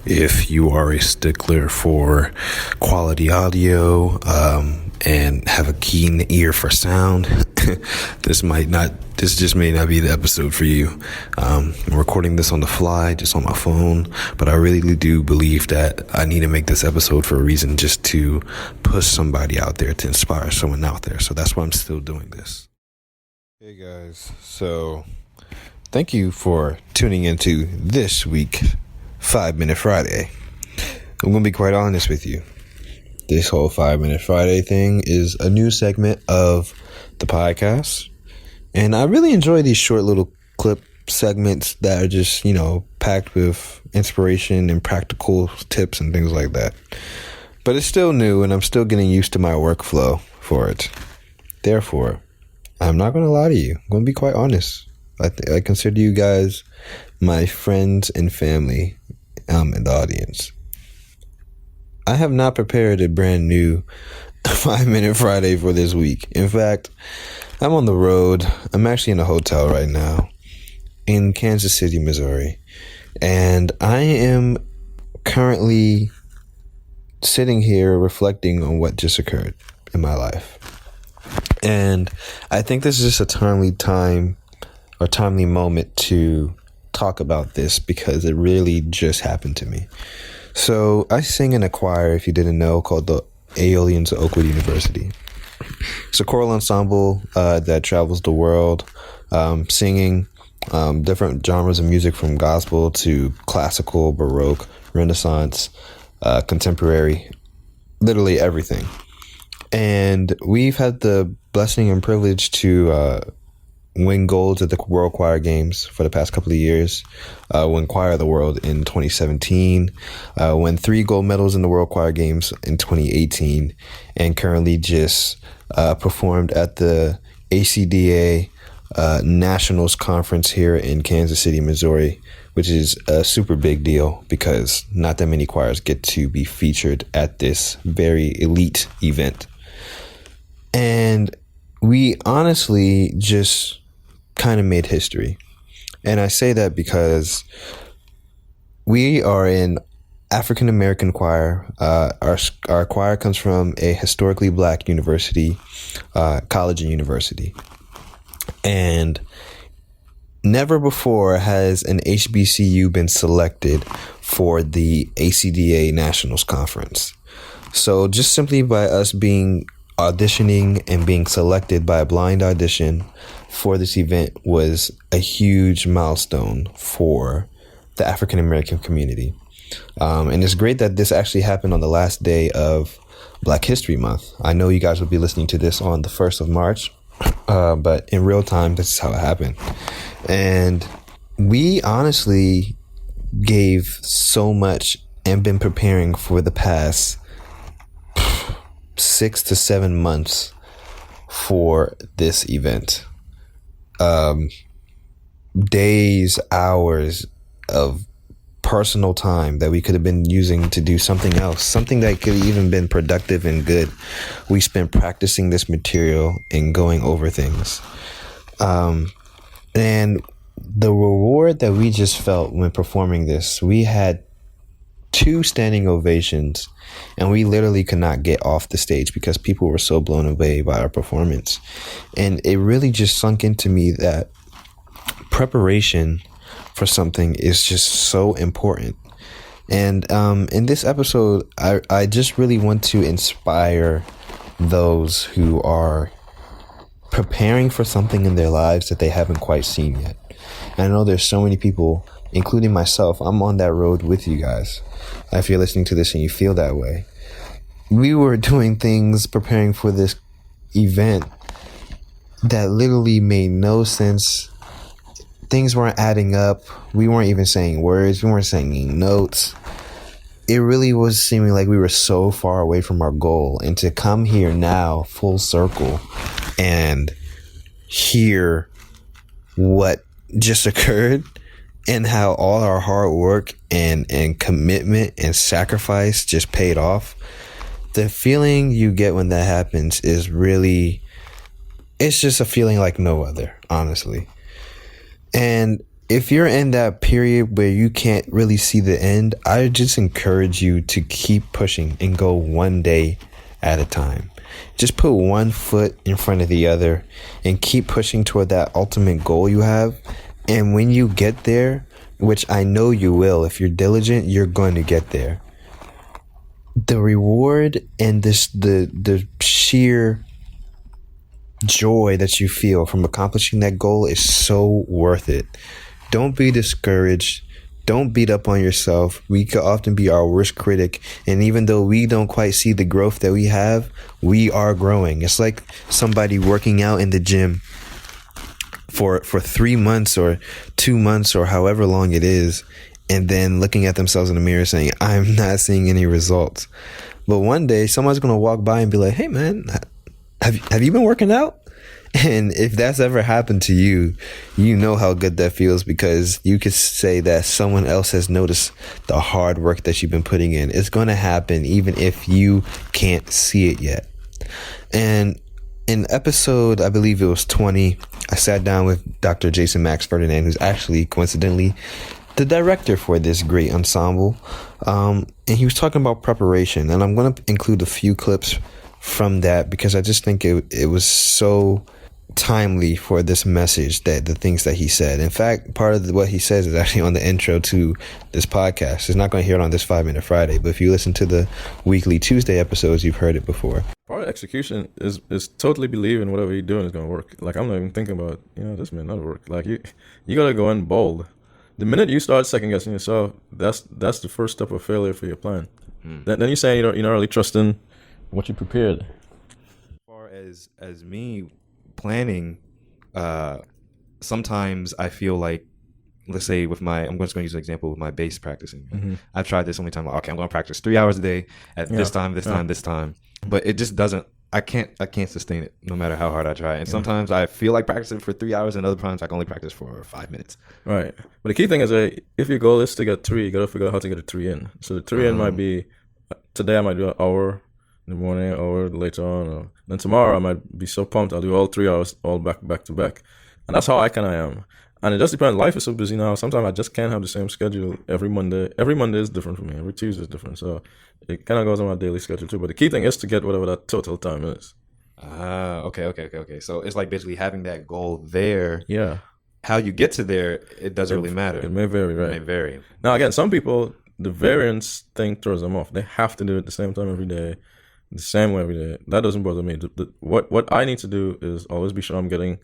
If you are a stickler for quality audio and have a keen ear for sound, this just may not be the episode for you. I'm recording this on the fly, just on my phone, but I really do believe that I need to make this episode for a reason, just to push somebody out there, to inspire someone out there. So that's why I'm still doing this. Hey guys, so thank you for tuning into this week 5-Minute Friday. I'm going to be quite honest with you. This whole 5-Minute Friday thing is a new segment of the podcast. And I really enjoy these short little clip segments that are just, packed with inspiration and practical tips and things like that. But it's still new and I'm still getting used to my workflow for it. Therefore, I'm not going to lie to you. I'm going to be quite honest. I consider you guys my friends and family in the audience. I have not prepared a brand new 5-Minute Friday for this week. In fact, I'm on the road. I'm actually in a hotel right now in Kansas City, Missouri. And I am currently sitting here reflecting on what just occurred in my life. And I think this is just a timely moment to talk about this because it really just happened to me. So I sing in a choir, if you didn't know, called the Aeolians of Oakwood University. It's a choral ensemble that travels the world, singing different genres of music from gospel to classical, baroque, Renaissance, contemporary, literally everything. And we've had the blessing and privilege to win golds at the World Choir Games for the past couple of years, win Choir of the World in 2017, win 3 gold medals in the World Choir Games in 2018, and currently just performed at the ACDA Nationals Conference here in Kansas City, Missouri, which is a super big deal because not that many choirs get to be featured at this very elite event. And we honestly just kind of made history. And I say that because we are an African American choir. Our choir comes from a historically black university, college and university. And never before has an HBCU been selected for the ACDA Nationals Conference. So just simply by us being auditioning and being selected by a blind audition for this event was a huge milestone for the African American community. And it's great that this actually happened on the last day of Black History Month. I know you guys will be listening to this on the 1st of March, but in real time, this is how it happened. And we honestly gave so much and been preparing for the past 6 to 7 months for this event. Days, hours of personal time that we could have been using to do something else, something that could have even been productive and good. We spent practicing this material and going over things. And the reward that we just felt when performing this, we had 2 standing ovations, and we literally could not get off the stage because people were so blown away by our performance. And it really just sunk into me that preparation for something is just so important. And in this episode, I just really want to inspire those who are preparing for something in their lives that they haven't quite seen yet. And I know there's so many people, including myself, I'm on that road with you guys. If you're listening to this and you feel that way, we were doing things preparing for this event that literally made no sense. Things weren't adding up. We weren't even saying words. We weren't saying notes. It really was seeming like we were so far away from our goal. And to come here now, full circle, and hear what just occurred and how all our hard work and commitment and sacrifice just paid off. The feeling you get when that happens is really, it's just a feeling like no other, honestly. And if you're in that period where you can't really see the end, I just encourage you to keep pushing and go one day at a time. Just put one foot in front of the other and keep pushing toward that ultimate goal you have. And when you get there, which I know you will, if you're diligent, you're going to get there. The reward and the sheer joy that you feel from accomplishing that goal is so worth it. Don't be discouraged. Don't beat up on yourself. We could often be our worst critic. And even though we don't quite see the growth that we have, we are growing. It's like somebody working out in the gym for 3 months or 2 months or however long it is, and then looking at themselves in the mirror saying, I'm not seeing any results. But one day someone's going to walk by and be like, hey man, have you been working out? And if that's ever happened to you, you know how good that feels, because you could say that someone else has noticed the hard work that you've been putting in. It's going to happen even if you can't see it yet. And in episode, I believe it was 20, I sat down with Dr. Jason Max Ferdinand, who's actually coincidentally the director for this great ensemble. And he was talking about preparation. And I'm going to include a few clips from that because I just think it was so timely for this message, that the things that he said. In fact, part of what he says is actually on the intro to this podcast. It's not going to hear it on this 5 Minute Friday, but if you listen to the weekly Tuesday episodes, you've heard it before. Part of execution is totally believing whatever you're doing is going to work. Like, I'm not even thinking about, this may not work. Like, you got to go in bold. The minute you start second guessing yourself, that's the first step of failure for your plan. Then you're saying you're not really trusting what you prepared. As far as me planning, sometimes I feel like, let's say with I'm just going to use an example with my bass practicing. I've tried this so many times. Like, okay, I'm going to practice 3 hours a day at this time, but it just doesn't. I can't sustain it no matter how hard I try. And sometimes I feel like practicing for 3 hours, and other times I can only practice for 5 minutes. Right. But the key thing is that if your goal is to get 3, you got to figure out how to get a 3 in. So the 3 in might be, today I might do an hour in the morning, or later on, or then tomorrow I might be so pumped I'll do all 3 hours all back to back. And that's how I kind of am. And it just depends. Life is so busy now. Sometimes I just can't have the same schedule every Monday. Every Monday is different for me. Every Tuesday is different. So it kind of goes on my daily schedule too. But the key thing is to get whatever that total time is. Okay. So it's like basically having that goal there. Yeah. How you get to there, it doesn't really matter. It may vary, right? It may vary. Now, again, some people, the variance thing throws them off. They have to do it at the same time every day, the same way every day. That doesn't bother me. What I need to do is always be sure I'm getting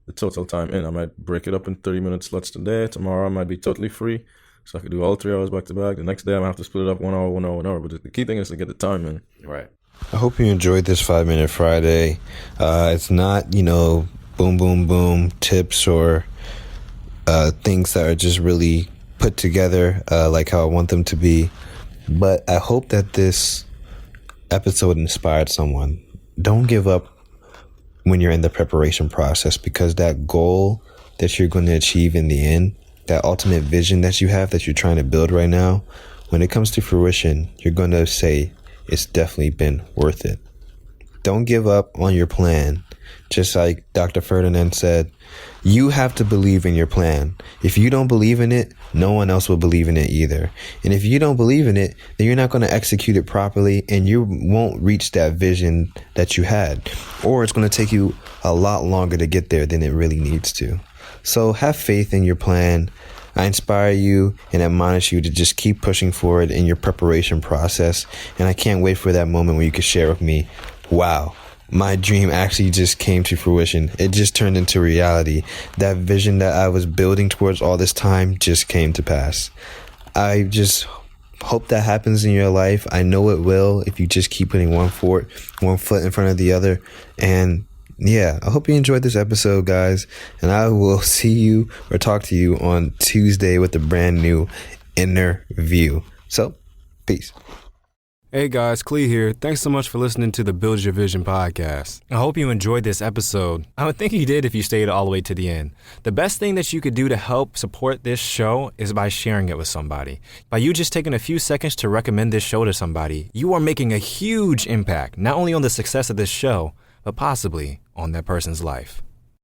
the total time in. I might break it up in 30 minute slots today. Tomorrow I might be totally free, so I could do all 3 hours back to back. The next day I might have to split it up 1 hour, 1 hour, 1 hour. But the key thing is to get the time in. Right. I hope you enjoyed this 5 Minute Friday. It's not, boom, boom, boom tips or things that are just really put together like how I want them to be. But I hope that this episode inspired someone. Don't give up when you're in the preparation process, because that goal that you're going to achieve in the end, that ultimate vision that you have that you're trying to build right now, when it comes to fruition, you're going to say it's definitely been worth it. Don't give up on your plan. Just like Dr. Ferdinand said, you have to believe in your plan. If you don't believe in it, no one else will believe in it either. And if you don't believe in it, then you're not going to execute it properly, and you won't reach that vision that you had. Or it's going to take you a lot longer to get there than it really needs to. So have faith in your plan. I inspire you and admonish you to just keep pushing forward in your preparation process. And I can't wait for that moment when you can share with me, wow, my dream actually just came to fruition. It just turned into reality. That vision that I was building towards all this time just came to pass. I just hope that happens in your life. I know it will if you just keep putting one foot in front of the other. And yeah, I hope you enjoyed this episode, guys. And I will see you or talk to you on Tuesday with a brand new interview. So, peace. Hey guys, Clee here. Thanks so much for listening to the Build Your Vision podcast. I hope you enjoyed this episode. I would think you did if you stayed all the way to the end. The best thing that you could do to help support this show is by sharing it with somebody. By you just taking a few seconds to recommend this show to somebody, you are making a huge impact, not only on the success of this show, but possibly on that person's life.